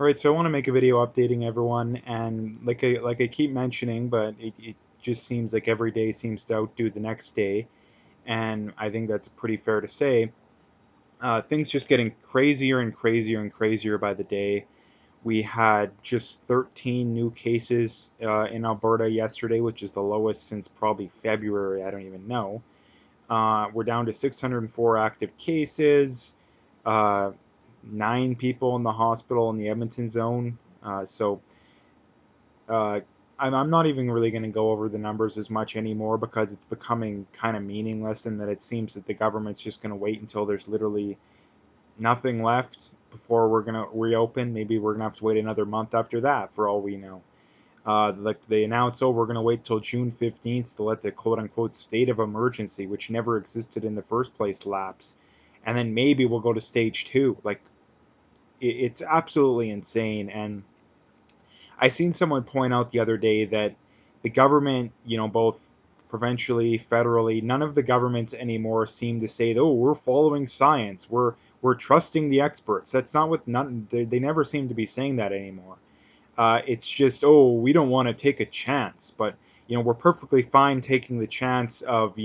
All right, so I want to make a video updating everyone, and like I keep mentioning, but it just seems like every day seems to outdo the next day, and I think that's pretty fair to say. Things just getting crazier and crazier and crazier by the day. We had just 13 new cases in Alberta yesterday, which is the lowest since probably February. I don't even know. We're down to 604 active cases. Uh, 9 people in the hospital in the Edmonton zone. So I'm not even really going to go over the numbers as much anymore because it's becoming kind of meaningless, and that it seems that the government's just going to wait until there's literally nothing left before we're going to reopen. Maybe we're going to have to wait another month after that, for all we know. Like they announced, oh, we're going to wait till June 15th to let the quote unquote state of emergency, which never existed in the first place, lapse. And then maybe we'll go to stage two. Like, it's absolutely insane. And I seen someone point out the other day that the government, both provincially, federally, none of the governments anymore seem to say, "Oh, we're following science. We're trusting the experts." That's not what none. They never seem to be saying that anymore. It's just, oh, we don't want to take a chance, but we're perfectly fine taking the chance of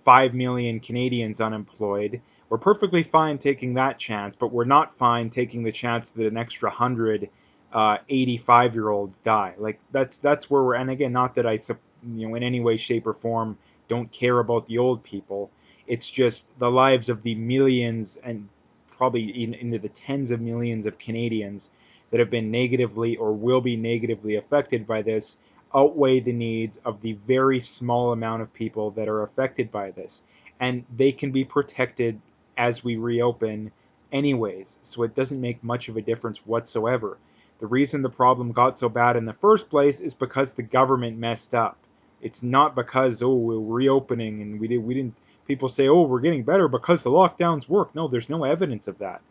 5 million Canadians unemployed. We're perfectly fine taking that chance, but we're not fine taking the chance that an extra 100 85-year-olds die. Like that's where we're. And again, not that I in any way, shape, or form don't care about the old people. It's just the lives of the millions and probably into the tens of millions of Canadians that have been negatively or will be negatively affected by this outweigh the needs of the very small amount of people that are affected by this. And they can be protected as we reopen anyways. So it doesn't make much of a difference whatsoever. The reason the problem got so bad in the first place is because the government messed up. It's not because, oh, we're reopening and we didn't. People say, oh, we're getting better because the lockdowns work. No, there's no evidence of that.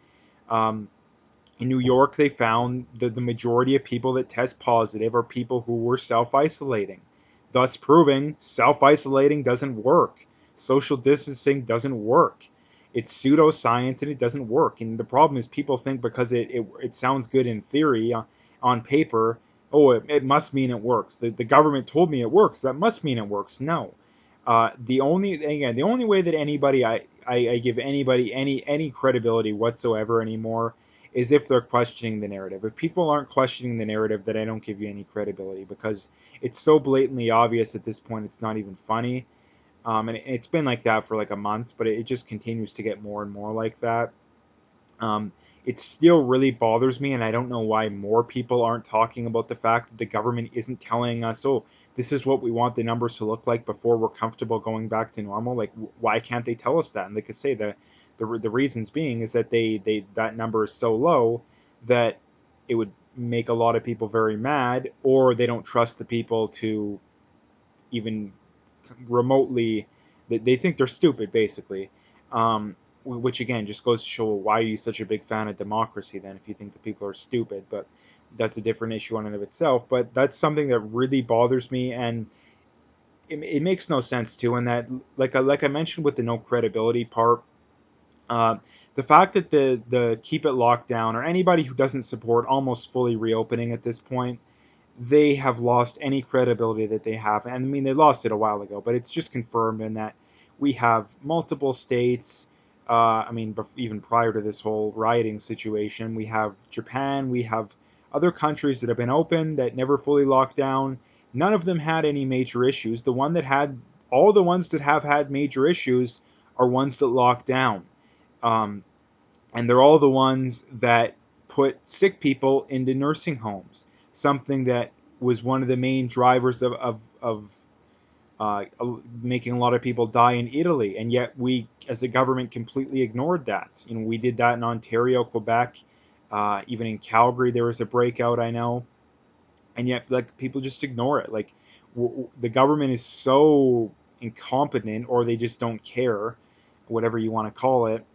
Um, in New York, they found that the majority of people that test positive are people who were self isolating, thus proving self isolating doesn't work. Social distancing doesn't work. It's pseudoscience and it doesn't work. And the problem is, people think because it sounds good in theory on paper, oh, it must mean it works. The government told me it works. That must mean it works. No. The only way that I give anybody any credibility whatsoever anymore is if they're questioning the narrative. If people aren't questioning the narrative, then I don't give you any credibility because it's so blatantly obvious at this point. It's not even funny, and it's been like that for like a month, but it just continues to get more and more like that. Um, it still really bothers me, and I don't know why more people aren't talking about the fact that the government isn't telling us, oh, this is what we want the numbers to look like before we're comfortable going back to normal. Like, why can't they tell us that? And they could say the reasons being is that they that number is so low that it would make a lot of people very mad, or they don't trust the people to even remotely. They think they're stupid, basically. Um, which again just goes to show, why are you such a big fan of democracy then if you think that people are stupid? But that's a different issue on and of itself. But that's something that really bothers me, and it makes no sense too. And that, like I mentioned with the no credibility part, uh, the fact that the keep it locked down, or anybody who doesn't support almost fully reopening at this point, they have lost any credibility that they have. And I mean, they lost it a while ago, but it's just confirmed in that we have multiple states. I mean, even prior to this whole rioting situation, we have Japan, we have other countries that have been open that never fully locked down. None of them had any major issues. All the ones that have had major issues are ones that locked down. Um, and they're all the ones that put sick people into nursing homes, something that was one of the main drivers of making a lot of people die in Italy. And yet we, as a government, completely ignored that. We did that in Ontario, Quebec, even in Calgary there was a breakout, I know. And yet, like, people just ignore it. Like, the government is so incompetent, or they just don't care, whatever you want to call it,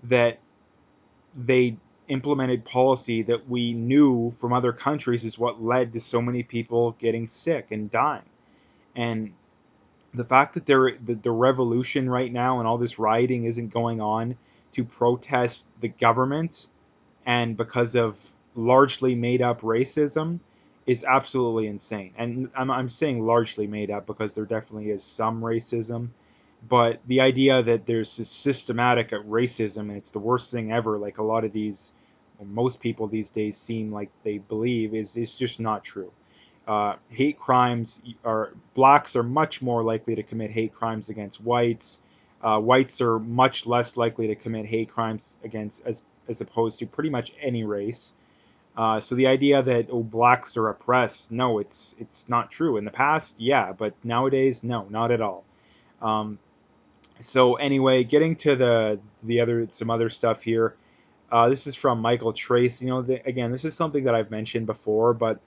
that they implemented policy that we knew from other countries is what led to so many people getting sick and dying. And the fact that the revolution right now and all this rioting isn't going on to protest the government, and because of largely made up racism is absolutely insane. And I'm saying largely made up because there definitely is some racism. But the idea that there's this systematic racism and it's the worst thing ever, like a lot of these, or most people these days seem like they believe, is just not true. Hate crimes are blacks are much more likely to commit hate crimes against whites. Whites are much less likely to commit hate crimes against as opposed to pretty much any race. So the idea that blacks are oppressed, no, it's not true. In the past, yeah, but nowadays, no, not at all. Um, so anyway, getting to the other some other stuff here. This is from Michael Trace. Again, this is something that I've mentioned before, but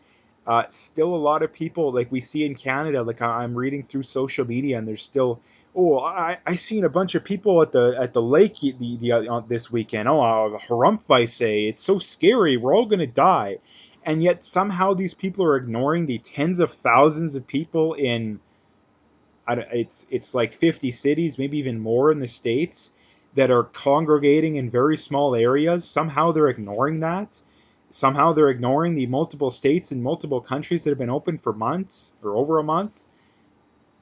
still a lot of people like we see in Canada. Like I'm reading through social media, and there's still, oh, I seen a bunch of people at the lake this weekend. Oh, harumph, I say, it's so scary. We're all gonna die, and yet somehow these people are ignoring the tens of thousands of people in it's like 50 cities, maybe even more in the states that are congregating in very small areas. Somehow they're ignoring that. Somehow they're ignoring the multiple states and multiple countries that have been open for months or over a month.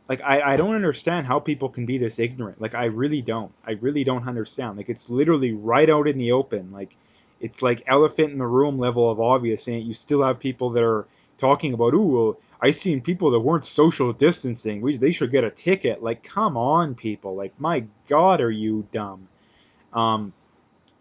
Like I don't understand how people can be this ignorant. Like I really don't understand. Like it's literally right out in the open. Like it's like elephant in the room level of obvious, and you still have people that are talking about, ooh, well, I seen people that weren't social distancing, they should get a ticket. Like come on, people. Like my god, are you dumb? um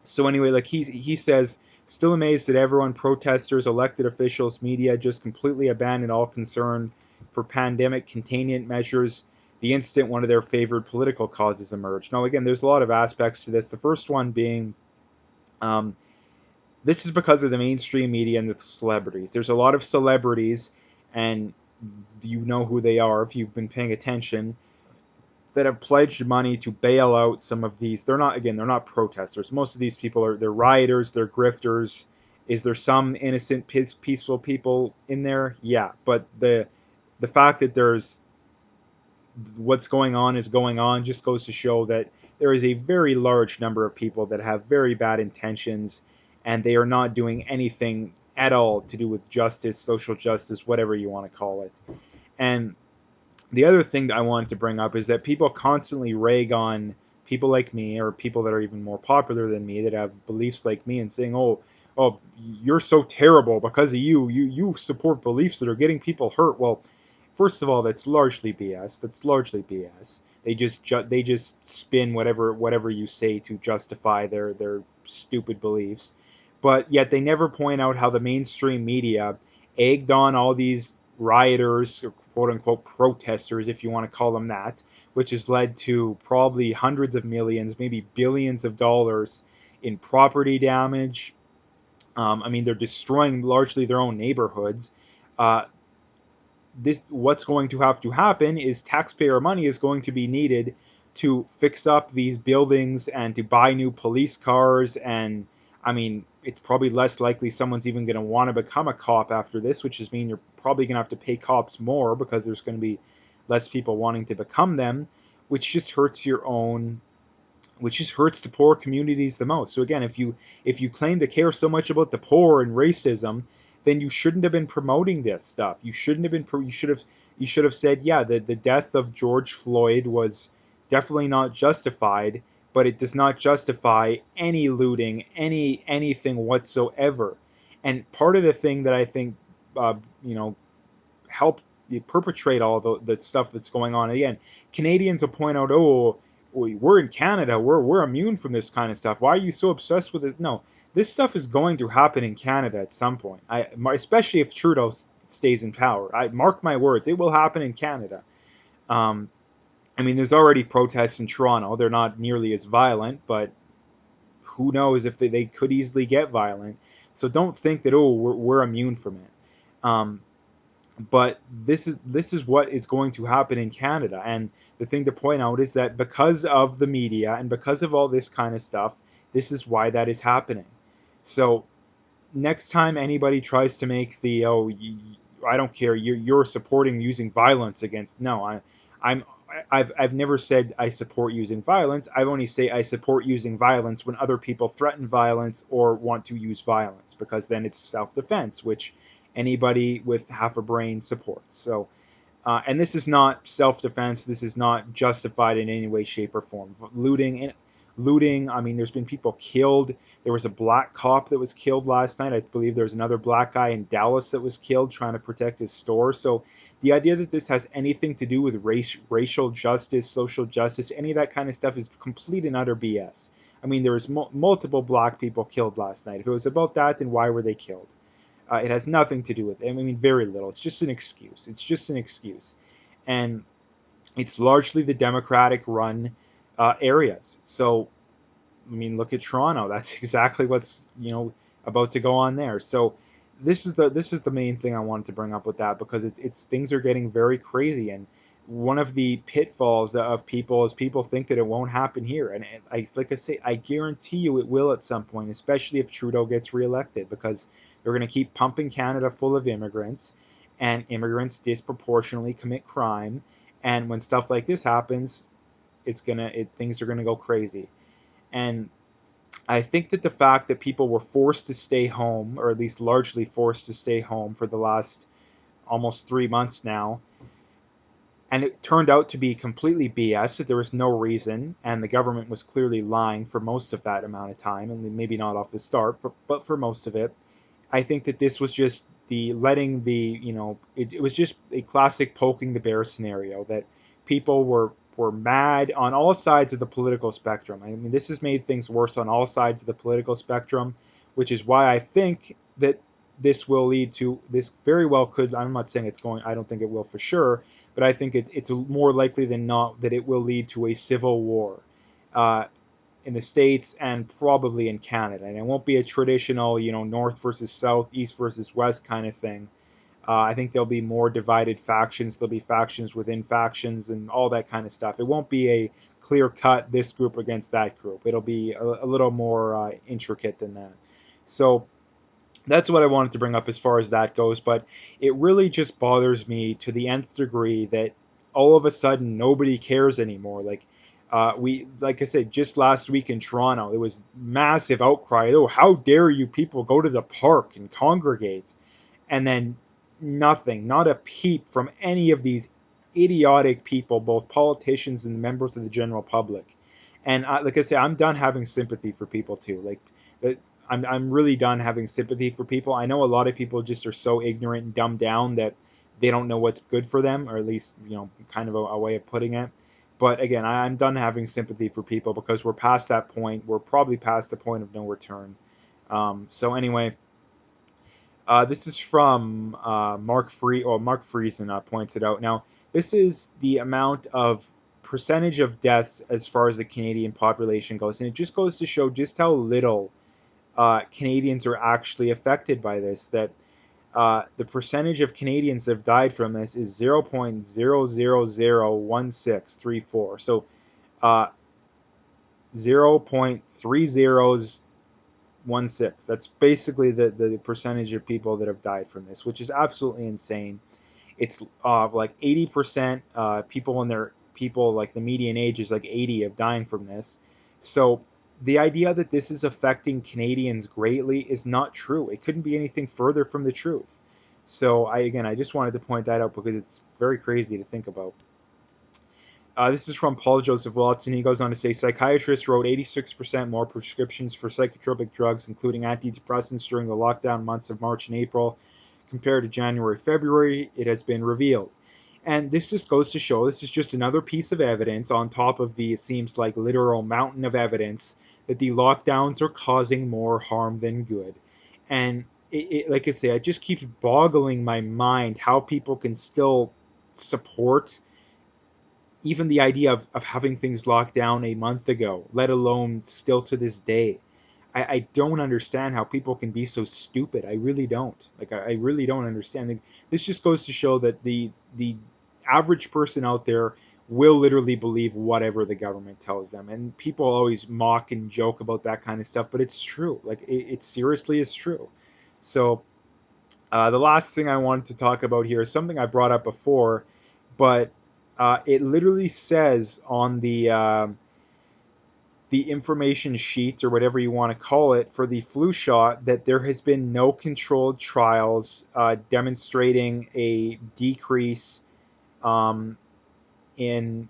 so anyway, like he says, still amazed that everyone, protesters, elected officials, media, just completely abandoned all concern for pandemic containment measures the instant one of their favorite political causes emerged. Now, again, there's a lot of aspects to this. The first one being, um, this is because of the mainstream media and the celebrities. There's a lot of celebrities, and you know who they are if you've been paying attention, that have pledged money to bail out some of these. They're not protesters. Most of these people they're rioters, they're grifters. Is there some innocent, peaceful people in there? Yeah, but the fact that there's what's going on is going on just goes to show that there is a very large number of people that have very bad intentions, and they are not doing anything at all to do with justice, social justice, whatever you want to call it. And the other thing that I wanted to bring up is that people constantly rag on people like me, or people that are even more popular than me that have beliefs like me, and saying, "Oh, you're so terrible because of you support beliefs that are getting people hurt." Well, first of all, that's largely BS. That's largely BS. They just spin whatever you say to justify their stupid beliefs, but yet they never point out how the mainstream media egged on all these rioters, or quote unquote protesters, if you want to call them that, which has led to probably hundreds of millions, maybe billions of dollars in property damage. I mean, they're destroying largely their own neighborhoods. Uh, this what's going to have to happen is taxpayer money is going to be needed to fix up these buildings and to buy new police cars. And I mean, it's probably less likely someone's even going to want to become a cop after this, which is mean you're probably going to have to pay cops more because there's going to be less people wanting to become them, which just hurts your own, which just hurts the poor communities the most. So again, if you claim to care so much about the poor and racism, then you shouldn't have been promoting this stuff. You shouldn't have been. You should have said, yeah, the death of George Floyd was definitely not justified, but it does not justify any looting, anything whatsoever. And part of the thing that I think, uh, you know, help perpetrate all the stuff that's going on. Again, Canadians will point out, oh, we're in Canada, we're immune from this kind of stuff. Why are you so obsessed with it? No, this stuff is going to happen in Canada at some point. Especially if Trudeau stays in power. I mark my words, it will happen in Canada. Um, I mean, there's already protests in Toronto. They're not nearly as violent, but who knows if they could easily get violent. So don't think that, oh, we're immune from it. Um, but this is what is going to happen in Canada. And the thing to point out is that because of the media and because of all this kind of stuff, this is why that is happening. So next time anybody tries to make I don't care, you're supporting using violence against, no, I'm I've never said I support using violence. I've only say I support using violence when other people threaten violence or want to use violence, because then it's self-defense, which anybody with half a brain supports. So and this is not self-defense. This is not justified in any way, shape, or form. Looting. I mean, there's been people killed. There was a black cop that was killed last night. I believe there was another black guy in Dallas that was killed trying to protect his store. So the idea that this has anything to do with racial justice, social justice, any of that kind of stuff is complete and utter BS. I mean, there was multiple black people killed last night. If it was about that, then why were they killed? It has nothing to do with it. I mean, very little. It's just an excuse. It's just an excuse. And it's largely the Democratic run areas. So, I mean, look at Toronto. That's exactly what's, about to go on there. So, this is the main thing I wanted to bring up with that, because it's things are getting very crazy. And one of the pitfalls of people is people think that it won't happen here. And like I say, I guarantee you it will at some point, especially if Trudeau gets reelected, because they're going to keep pumping Canada full of immigrants, and immigrants disproportionately commit crime. And when stuff like this happens, things are gonna go crazy. And I think that the fact that people were forced to stay home, or at least largely forced to stay home for the last almost 3 months now, and it turned out to be completely BS, that there was no reason, and the government was clearly lying for most of that amount of time, and maybe not off the start, but for most of it. I think that this was just the letting the it was just a classic poking the bear scenario, that people were mad on all sides of the political spectrum. I mean, this has made things worse on all sides of the political spectrum, which is why I think that this will lead to, this very well could, I'm not saying it's going, I don't think it will for sure, but I think it's more likely than not that it will lead to a civil war. Uh, in the States and probably in Canada. And it won't be a traditional, North versus South, East versus West kind of thing. I think there'll be more divided factions. There'll be factions within factions and all that kind of stuff. It won't be a clear cut, this group against that group. It'll be a little more intricate than that. So that's what I wanted to bring up as far as that goes. But it really just bothers me to the nth degree that all of a sudden nobody cares anymore. Like I said, just last week in Toronto, there was massive outcry. Oh, how dare you people go to the park and congregate? And then nothing, not a peep from any of these idiotic people, both politicians and members of the general public. And like I say, I'm done having sympathy for people too. I'm really done having sympathy for people. I know a lot of people just are so ignorant and dumbed down that they don't know what's good for them, or at least, kind of a way of putting it. But again, I'm done having sympathy for people, because we're past that point. We're probably past the point of no return. So anyway, this is from Mark Friesen points it out. Now, this is the amount of percentage of deaths as far as the Canadian population goes, and it just goes to show just how little Canadians are actually affected by this. That the percentage of Canadians that have died from this is 0.0001634. So 0.3016. That's basically the percentage of people that have died from this, which is absolutely insane. It's like 80% people like the median age is like 80 of dying from this. So the idea that this is affecting Canadians greatly is not true. It couldn't be anything further from the truth. So I just wanted to point that out, because it's very crazy to think about. This is from Paul Joseph Watson. He goes on to say psychiatrists wrote 86% more prescriptions for psychotropic drugs, including antidepressants, during the lockdown months of March and April compared to January, February, it has been revealed. And this just goes to show, this is just another piece of evidence on top of the, it seems like, literal mountain of evidence that the lockdowns are causing more harm than good. And like I say, it just keeps boggling my mind how people can still support even the idea of having things locked down a month ago, let alone still to this day. I don't understand how people can be so stupid. I really don't. I really don't understand. Like, this just goes to show that the average person out there will literally believe whatever the government tells them. And people always mock and joke about that kind of stuff, but it's true. It seriously is true. So the last thing I wanted to talk about here is something I brought up before, but It literally says on the information sheet or whatever you want to call it for the flu shot that there has been no controlled trials demonstrating a decrease um, in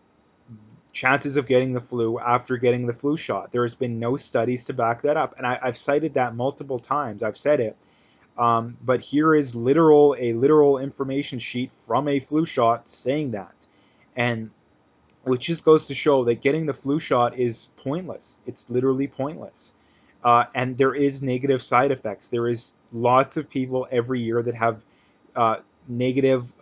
chances of getting the flu after getting the flu shot. There has been no studies to back that up, and I've cited that multiple times. I've said it, but here is a literal information sheet from a flu shot saying that, and which just goes to show that getting the flu shot is pointless. It's literally pointless. And there is negative side effects. There is lots of people every year that have uh, negative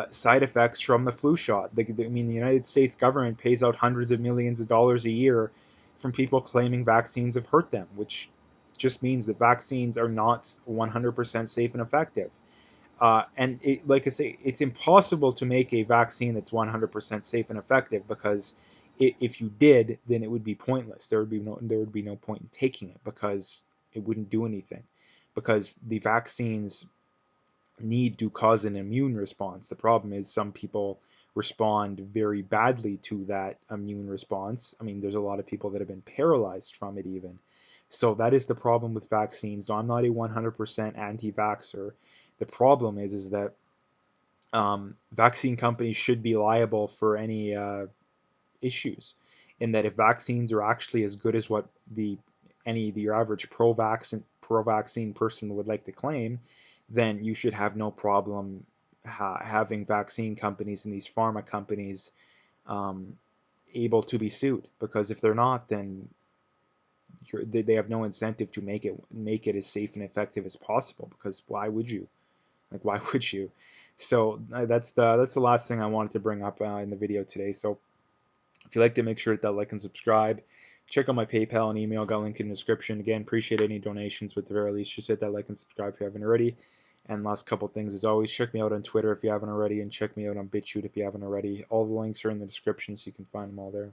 side effects from the flu shot. I mean, the United States government pays out hundreds of millions of dollars a year from people claiming vaccines have hurt them, which just means that vaccines are not 100% safe and effective. Like I say, it's impossible to make a vaccine that's 100% safe and effective because if you did, then it would be pointless. There would be no point in taking it because it wouldn't do anything. Because the vaccines need to cause an immune response. The problem is some people respond very badly to that immune response. I mean, there's a lot of people that have been paralyzed from it even. So that is the problem with vaccines. So I'm not a 100% anti-vaxxer. The problem is that vaccine companies should be liable for any issues, in that if vaccines are actually as good as what your average pro-vaccine person would like to claim, then you should have no problem having vaccine companies and these pharma companies um, able to be sued, because if they're not, then they have no incentive to make it as safe and effective as possible, because why would you? Like, why would you? So that's the last thing I wanted to bring up in the video today. So if you liked it, make sure to hit that like and subscribe. Check out my PayPal and email, got a link in the description. Again, appreciate any donations, but at the very least, just hit that like and subscribe if you haven't already. And last couple things, as always, check me out on Twitter if you haven't already, and check me out on BitChute if you haven't already. All the links are in the description, so you can find them all there.